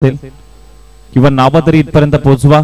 किंवा नावं तरी इथपर्यंत पोहोचवा.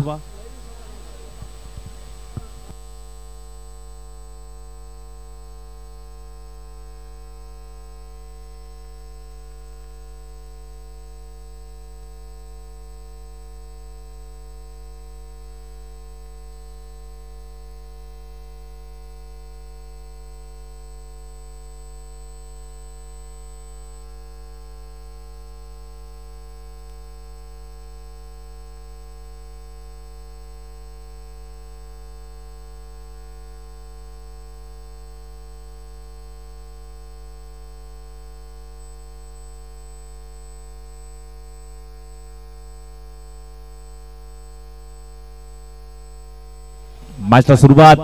मॅचला सुरुवात.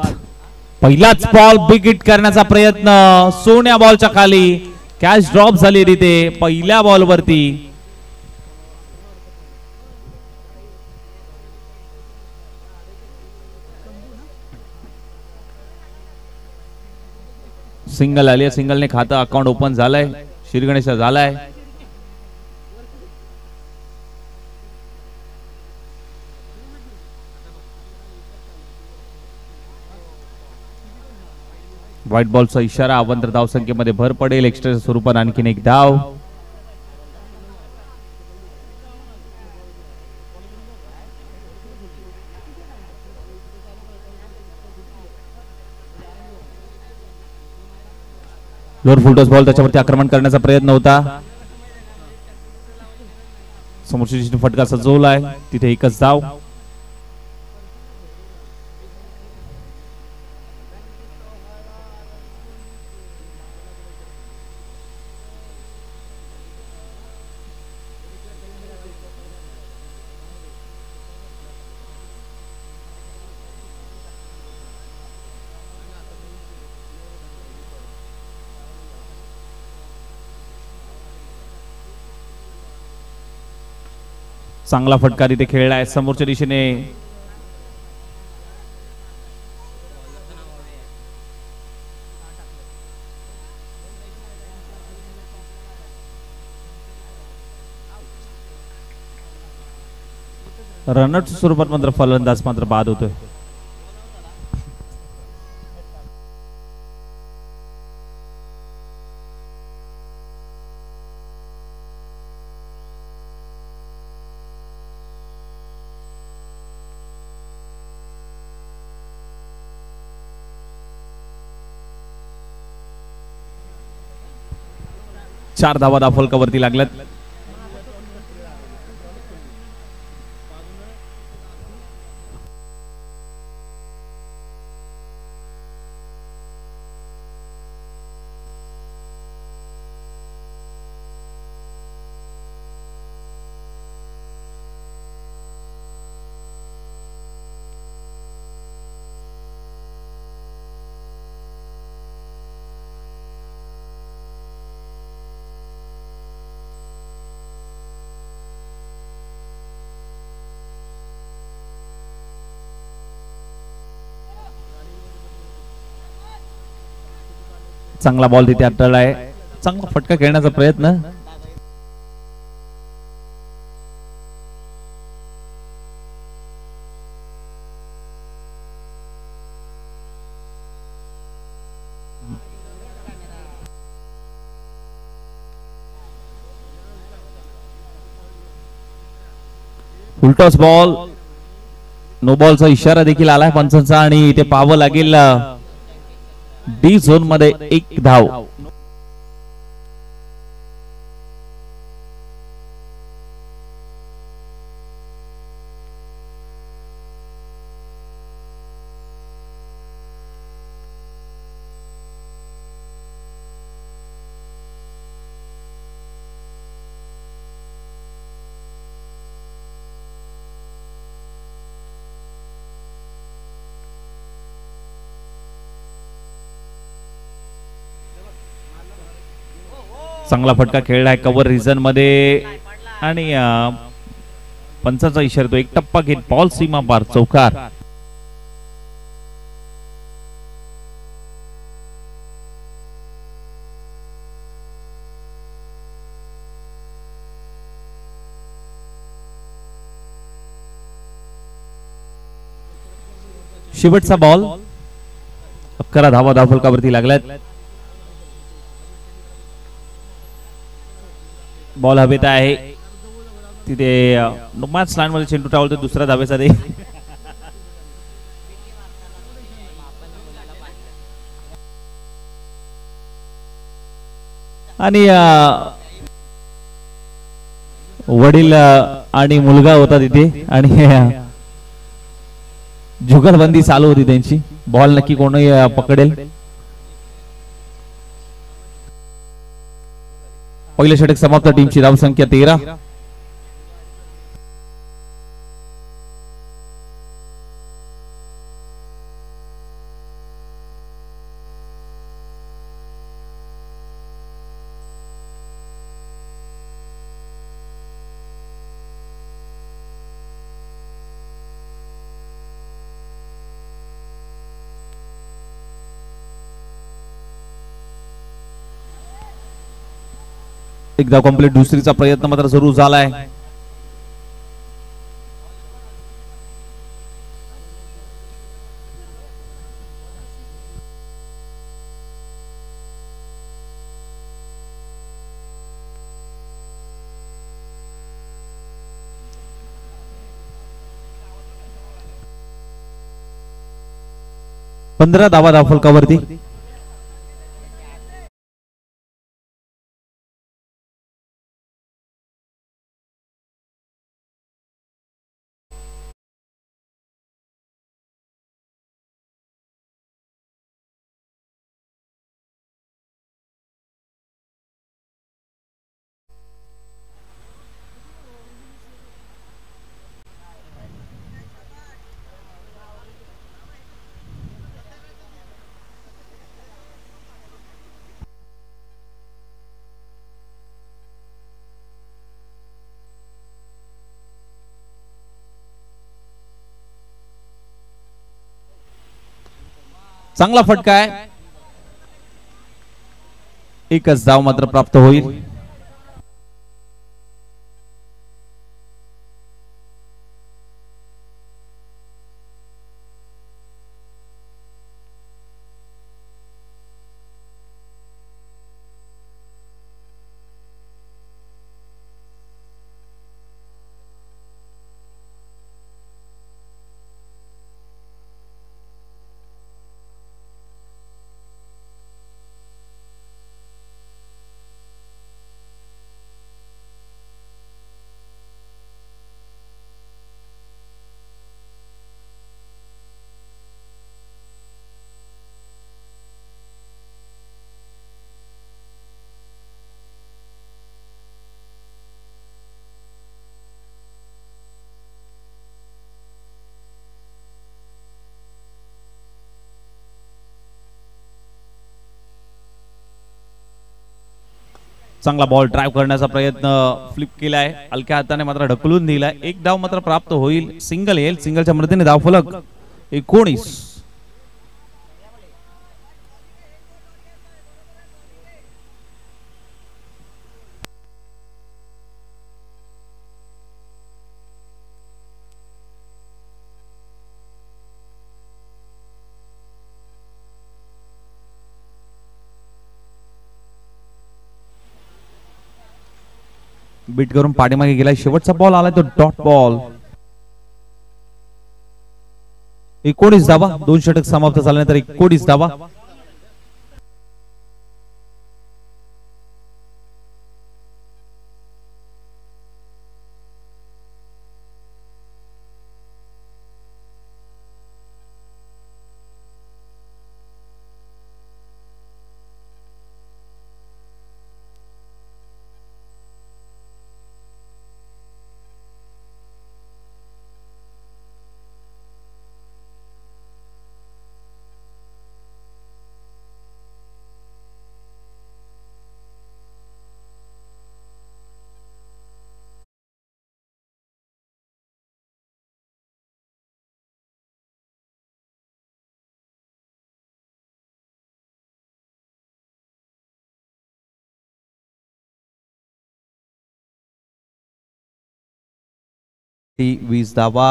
पहिलाच बॉल बिग हिट करण्याचा प्रयत्न. सोन्या बॉलच्या खाली कॅच ड्रॉप झाली तिथे पहिल्या बॉल वरती. सिंगल आली. सिंगलने खातं अकाउंट ओपन झालंय. श्रीगणेश झालाय. व्हाईट बॉलचा इशारा. अवंतर धावसंख्येमध्ये भर पडेल. एक्स्ट्राच्या स्वरूपात आणखीन एक धाव. लोअर फुलटॉस बॉल त्याच्यावरती आक्रमण करण्याचा प्रयत्न होता. समोरची फटका सजवलाय. तिथे एकच धाव. चांगला फटका तिथे खेळलाय समोरच्या दिशेने. रनआउट स्वरूपात मात्र फलंदाज मात्र बाद होतोय. चार धावा दाफलकावरती लागल्यात. चांगला बॉल तिथे अडथळाय. चांगला फटका खेळण्याचा प्रयत्न. Full toss ball. नो बॉलचा इशारा देखील आलाय पंचांचा आणि इथे पाहावं लागेल डी झोन मध्ये एक धाव. चांगला फटका खेळलाय कव्हर रिजन मध्ये आणि पंचाचा इशारा तो एक टप्पा घेत बॉल सीमा पार चौकार. शेवटचा बॉल 11 धावा धावफलकावरती लागल्यात. बॉल हवेत आहे तिथे नुकमाच लाईन मध्ये चेंडू टावल तर दुसऱ्या धावेचा दे. आणि वडील आणि मुलगा होता तिथे आणि जुगलबंदी चालू होती त्यांची. बॉल नक्की कोण पकडेल. पहिलं षटक समाप्त. टीमची धावसंख्या 13. एकदा कंप्लीट. दुसरीचा प्रयत्न मात्र सुरू झालाय. पंधरा धावा धावफलकावरती. चांगला फटका आहे. एकच धाव मात्र प्राप्त होईल. चांगला बॉल ड्राइव्ह करण्याचा प्रयत्न फ्लिप केलाय. हलक्या हाताने मात्र ढकलून दिलाय. एक धाव मात्र प्राप्त होईल. सिंगल येईल. सिंगलच्या मदतीने धावफलक 19. बीट करून पाठीमागे गेलाय. शेवटचा बॉल आलाय तो डॉट बॉल. 19 धावा. 2 षटक समाप्त झाल्यानंतर 19 धावा. ती 20 धावा.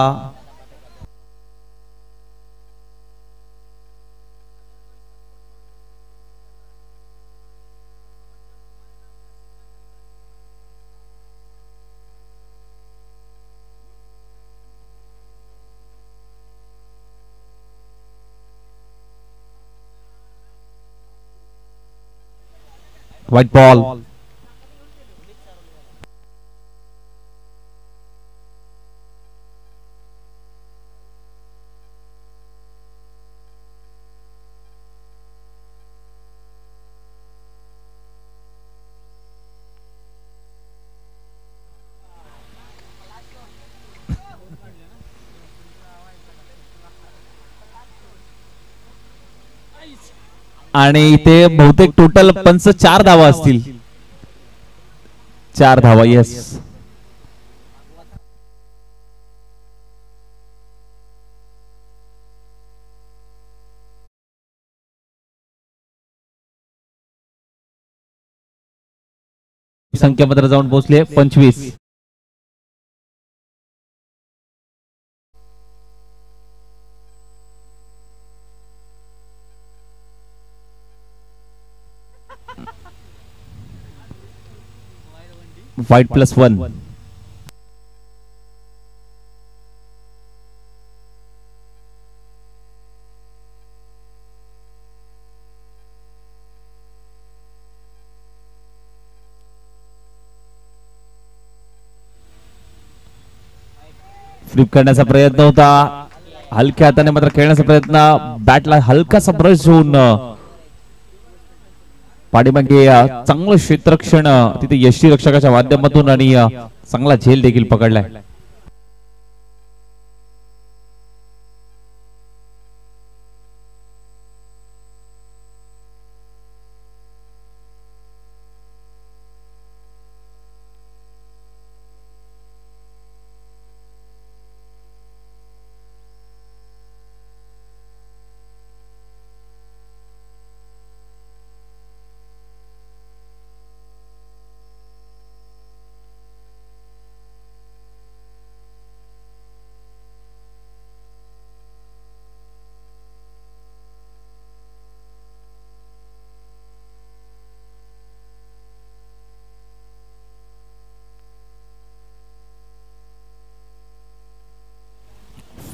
White ball. आणि इथे बहुतेक टोटल पंच 4 धावा असतील. 4 धावा. येस. संख्यापत्र जाऊन पोहोचले 25. व्हाईट +1. फ्लिप करण्याचा प्रयत्न होता. हलक्या हाताने मात्र खेळण्याचा प्रयत्न. बॅटला हलकासा ब्रश होऊन पाठीमागे चांगलं क्षेत्ररक्षण तिथे यष्टी रक्षकाच्या माध्यमातून आणि चांगला झेल देखील पकडलाय.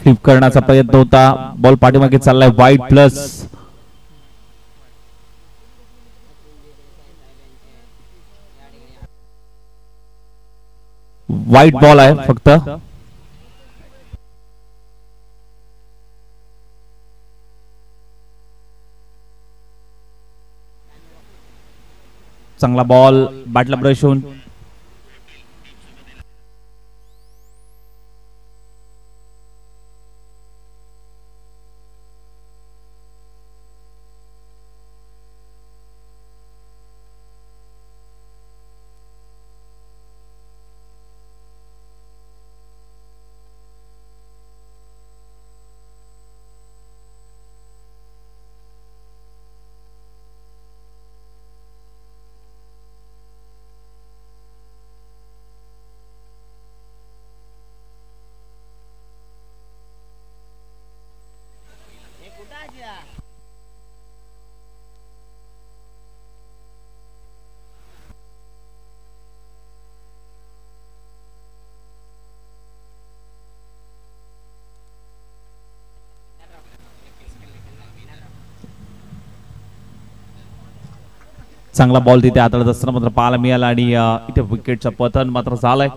फ्लिप करण्याचा प्रयत्न होता. बॉल पाठीमागे चाललाय. Wide plus. वाईट बॉल आहे फक्त. चांगला बॉल बॅटला ब्रश होऊन चांगला बॉल तिथे आदळत असताना मात्र पाहायला मिळाला आणि इथे विकेटचं पतन मात्र झालंय.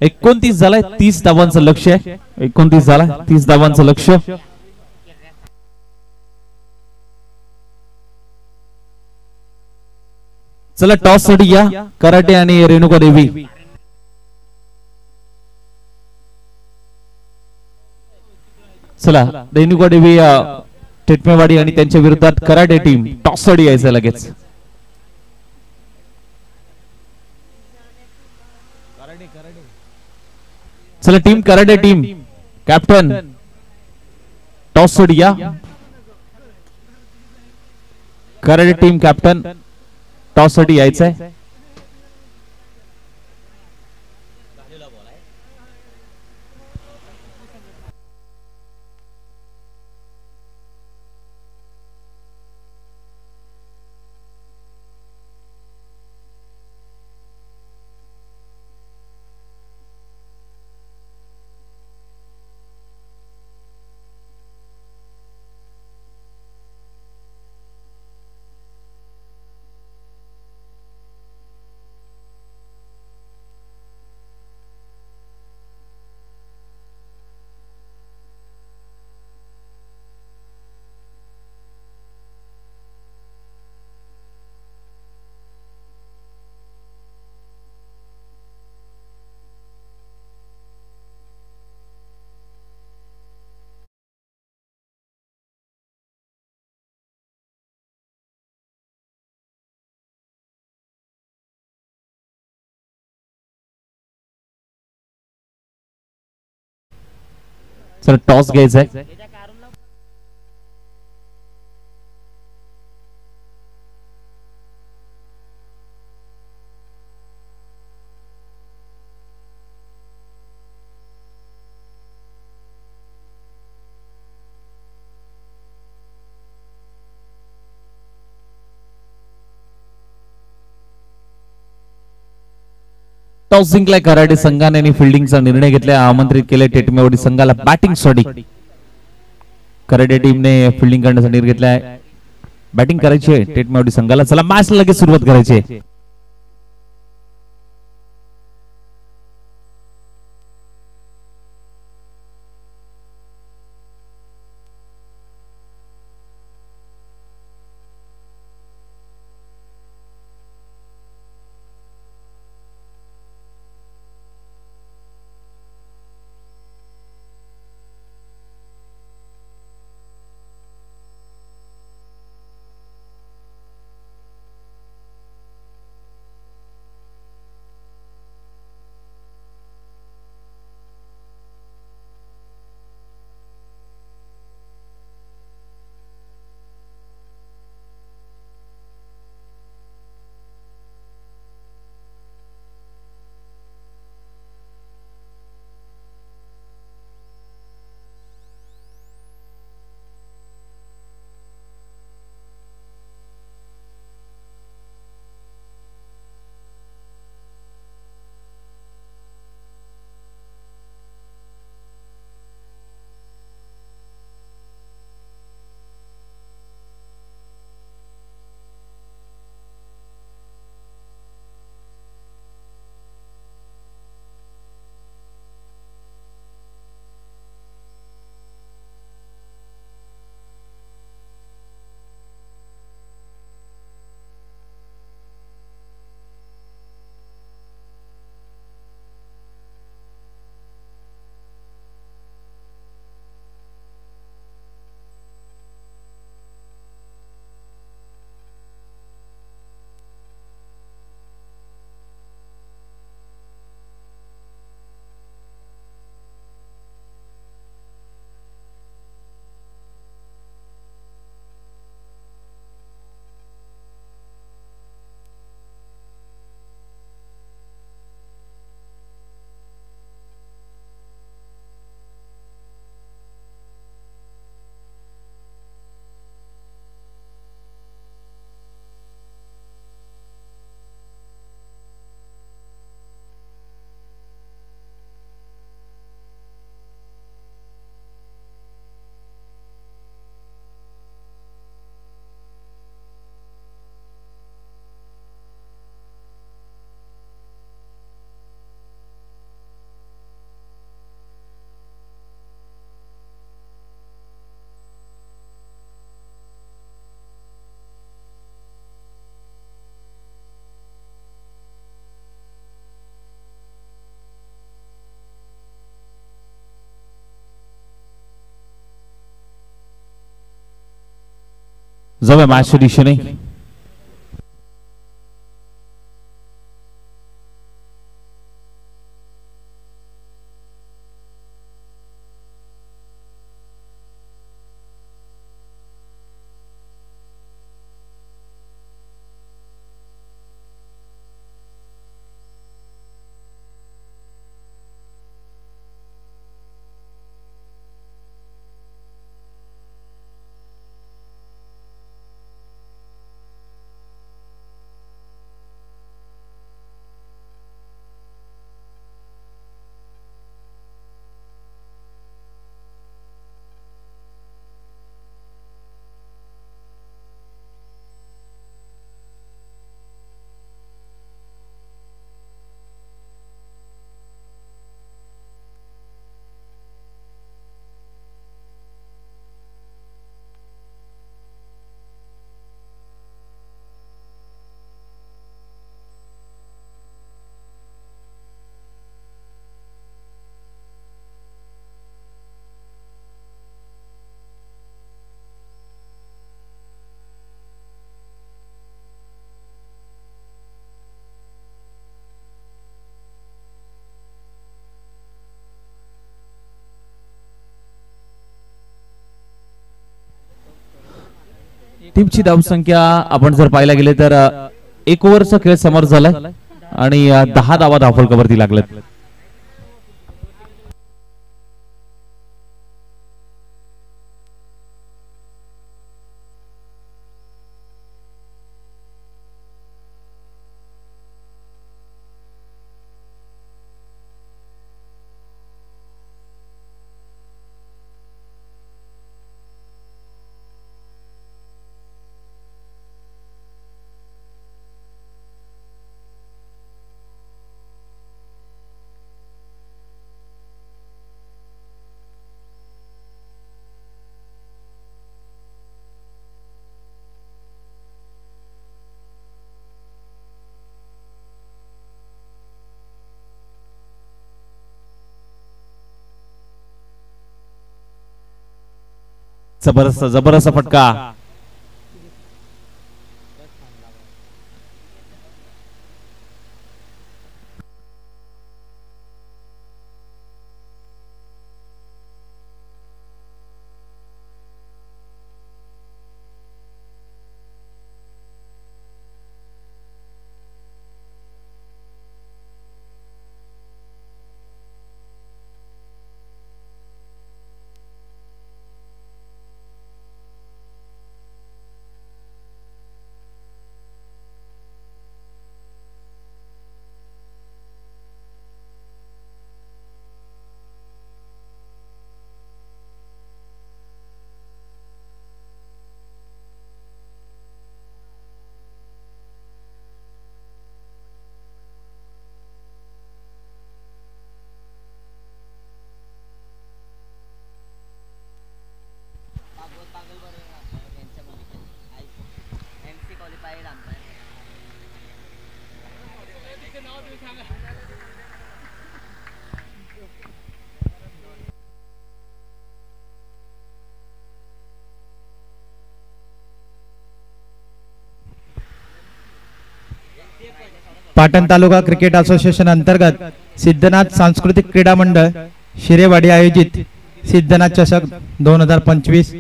29 झालाय. 30 धावांचं लक्ष आहे. 29 झालाय. 30 धावांचं लक्ष. चला टॉस साठी या कराटे आणि रेणुका देवी. चला रेणुका देवी टेटमेवाडी आणि त्यांच्या विरोधात कराटे टीम टॉस साठी यायचं लगेच. चला team karate team captain toss साठी या. कराटे टीम कॅप्टन टॉस साठी यायचंय. सर टॉस घ्यायचा आहे. टॉस जिंकलाय कराडे संघाने आणि फिल्डिंगचा निर्णय घेतलाय. आमंत्रित केले टेटमेवाडी संघाला बॅटिंग साठी. कराडे टीमने फिल्डिंग करण्याचा निर्णय घेतलाय. बॅटिंग करायची आहे टेटमेवाडी संघाला. चला मॅच लगेच सुरुवात करायची आहे. जाऊया मॅचच्या दिशेने. टीमची धावसंख्या आपण जर पाहायला गेले तर 1 ओव्हरचा खेळ समाप्त झालाय आणि 10 धावा धावफलकावरती लागल्यात. जबरदस्त जबरदस्त फटका. पाटण तालुका क्रिकेट असोसिएशन अंतर्गत सिद्धनाथ सांस्कृतिक क्रीडा मंडळ शिरेवाडी आयोजित सिद्धनाथ चषक 2025.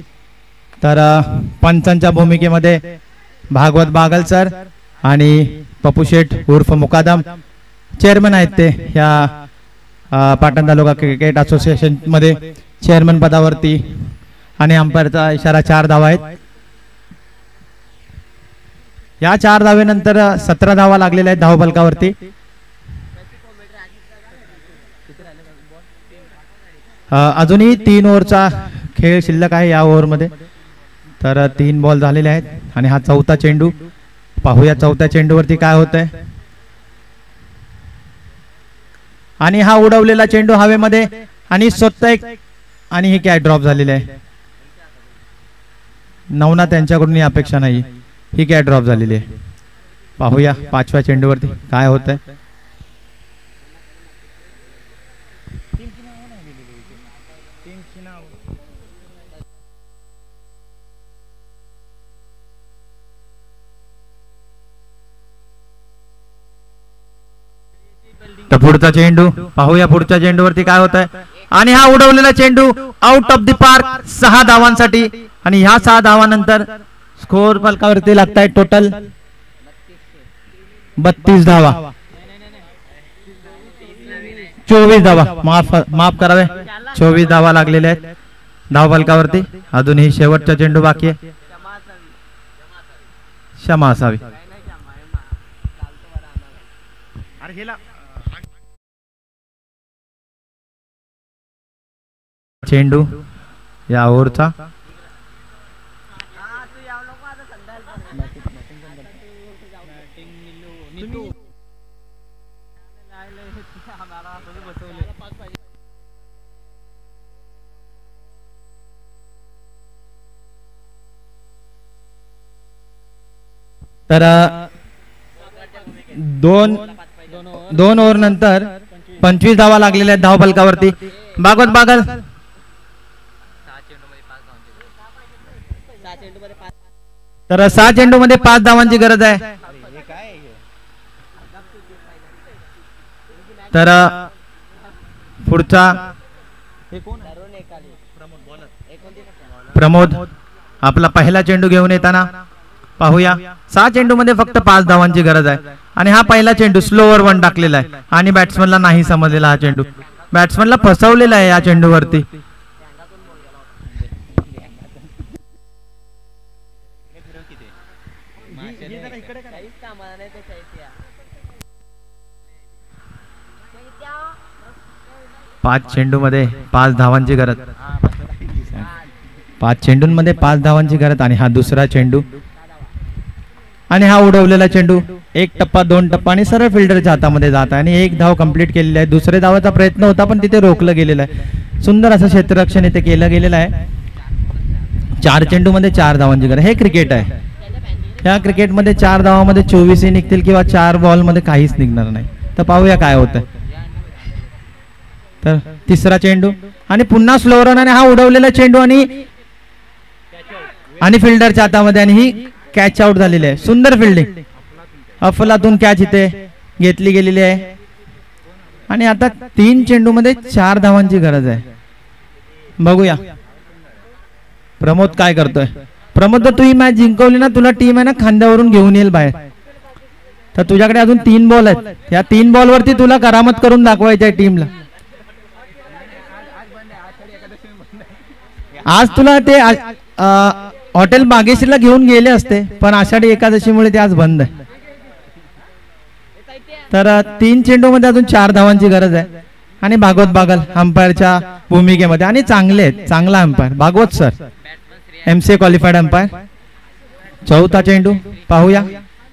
तर पंचांच्या भूमिकेमध्ये भागवत बागल सर आणि पप्पू शेठ उर्फ मुकादम चेअरमन आहेत. ते या पाटण तालुका क्रिकेट असोसिएशन मध्ये चेअरमन पदावरती आणि अंपायरचा इशारा 4 धावा आहेत. या 4 धावेनंतर 17 धावा लागलेल्या आहेत धावफलकावरती. अजूनही 3 ओव्हरचा खेळ शिल्लक आहे या ओव्हरमध्ये. तर 3 बॉल झालेले आहेत आणि हा 4था चेंडू. पाहूया 4थ्या चेंडूवरती काय होतंय. आणि हा उडवलेला चेंडू हवेमध्ये आणि स्वतः एक आणि हे काय ड्रॉप झालेले आहे. नवनाथ यांच्याकडून ही अपेक्षा नाही. ही काय ड्रॉप झालेली आहे. पाहूया 5व्या चेंडूवरती काय होतंय. तर पुढचा चेंडू पाहूया पुढच्या चेंडूवरती काय होत आहे. आणि हा उडवलेला चेंडू आउट ऑफ द पार्क 6 धावांसाठी. आणि ह्या 6 धावानंतर स्कोर फलकावरती लागताय टोटल 32 धावा. 24 धावा माफ करावे 24 धावा लागलेल्या आहेत धाव फलकावरती. अजूनही शेवटचा चेंडू बाकी आहे. क्षमा असावी. चेंडू या ओव्हरचा तर 2 ओव्हर नंतर 25 धावा लागलेल्या आहेत धाव फलकावरती. भागवत बागल तर 6 चेंडू मध्ये 5 धावांची गरज आहे. तर पुढचा प्रमोद आपला पहिला चेंडू घेऊन येताना पाहूया. 6 चेंडूमध्ये फक्त 5 धावांची गरज आहे आणि हा पहिला चेंडू स्लोवर वन टाकलेला आहे आणि बॅट्समनला नाही समजलेला हा चेंडू. बॅट्समनला फसवलेला आहे या चेंडूवरती. पाच चेंडूमध्ये 5 धावांची गरज. 5 चेंडूंमध्ये 5 धावांची गरज आणि हा दुसरा चेंडू आणि हा उडवलेला चेंडू. 1 टप्पा 2 टप्पा आणि सरळ फिल्डरच्या हातामध्ये जात आहे आणि 1 धाव कंप्लीट केलेली आहे. दुसऱ्या धावाचा प्रयत्न होता पण तिथे रोखलं गेलेलं आहे. सुंदर असं क्षेत्ररक्षण इथे केलं गेलेलं आहे. 4 चेंडूमध्ये 4 धावांची गरज. हे क्रिकेट आहे. या क्रिकेटमध्ये 4 धावामध्ये 24 निघतील किंवा 4 बॉलमध्ये काहीच निघणार नाही. तर पाहूया काय होतं. तर तिसरा चेंडू आणि पुन्हा स्लो रन आणि हा उडवलेला चेंडू आणि फिल्डरच्या हातामध्ये आणि ही कॅच आउट झालेली आहे. सुंदर फिल्डिंग. अफलातून कॅच इथे घेतली गेलेली आहे आणि आता 3 चेंडूमध्ये 4 धावांची गरज आहे. बघूया प्रमोद काय करतोय. प्रमोद, तर तू ही मॅच जिंकवली ना, तुला टीम आहे ना खांद्यावरून घेऊन येईल बाहेर. तर तुझ्याकडे अजून 3 बॉल आहेत. या 3 बॉलवरती तुला करामत करून दाखवायची आहे टीमला. आज तुला ते हॉटेल बागेश्रीला घेऊन गेले असते पण आषाढी एकादशीमुळे ते आज बंद आहे. तर 3 चेंडूमध्ये अजून 4 धावांची गरज आहे आणि भागवत बागल अंपायरच्या भूमिकेमध्ये आणि चांगले आहेत. चांगला umpire Bhagwat sir, MCA qualified umpire. चौथा चेंडू पाहूया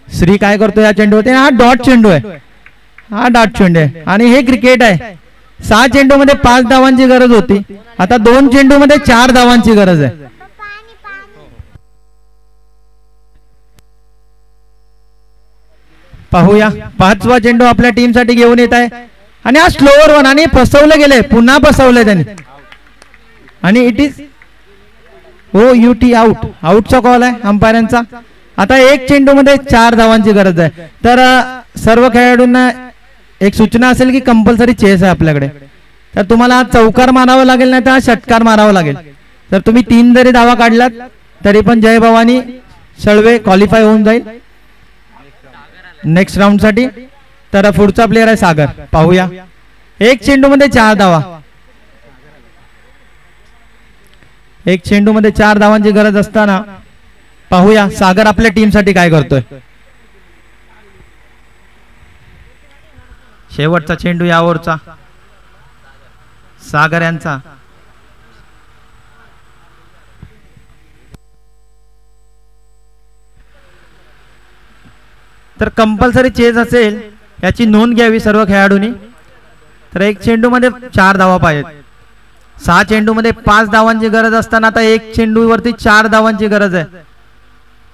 श्री काय करतो या चेंडूवरती. हा डॉट चेंडू आहे. हा डॉट चेंडू आहे आणि हे क्रिकेट आहे. 6 चेंडूमध्ये 5 धावांची गरज होती. आता 2 चेंडूमध्ये 4 धावांची गरज आहे. पाहूया 5वा चेंडू आपल्या टीम साठी घेऊन येत आहे आणि हा स्लोअर वन आणि फसवले गेले. पुन्हा फसवले त्यांनी आणि इट इज UT आउट. आउटचा कॉल आहे अंपायरांचा. आता 1 चेंडूमध्ये 4 धावांची गरज आहे. तर सर्व खेळाडूंना एक सूचना असेल की कंपल्सरी चेस आहे आपल्याकडे. तर तुम्हाला चौकार मारावा लागेल नाही तर षटकार मारावा लागेल. तर तुम्ही 3 जरी धावा काढलात तरी पण जय भवानी सळवे क्वालिफाय होऊन जाईल नेक्स्ट राऊंड साठी. तर पुढचा प्लेअर आहे सागर. पाहूया 1 चेंडूमध्ये 4 धावा. 1 चेंडूमध्ये 4 धावांची गरज असताना पाहूया सागर आपल्या टीम साठी काय करतोय. शेवटचा चेंडू या ओव्हरचा सागर यांचा. तर कंपल्सरी चेज असेल याची नोंद घ्यावी सर्व खेळाडूंनी. तर 1 चेंडूमध्ये 4 धावा पाहिजेत. 6 चेंडूमध्ये 5 धावांची गरज असताना आता 1 चेंडूवरती 4 धावांची गरज आहे.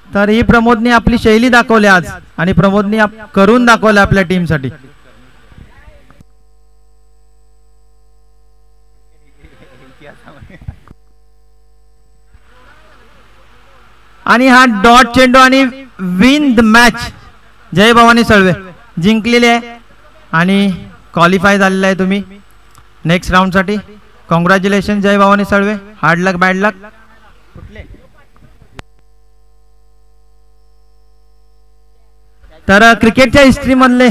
तर ही प्रमोदने आपली शैली दाखवली आज आणि प्रमोदने करून दाखवलं आपल्या टीम साठी. आणि हा डॉट चेंडू आणि विन द मॅच. जय भवानी सळवे जिंकलेले आहे आणि क्वालिफाय झालेला आहे तुम्ही नेक्स्ट राऊंड साठी. कॉंग्रॅच्युलेशन जय भवानी सळवे. हार्ड लक बॅड लक. तर क्रिकेटच्या हिस्ट्री मधले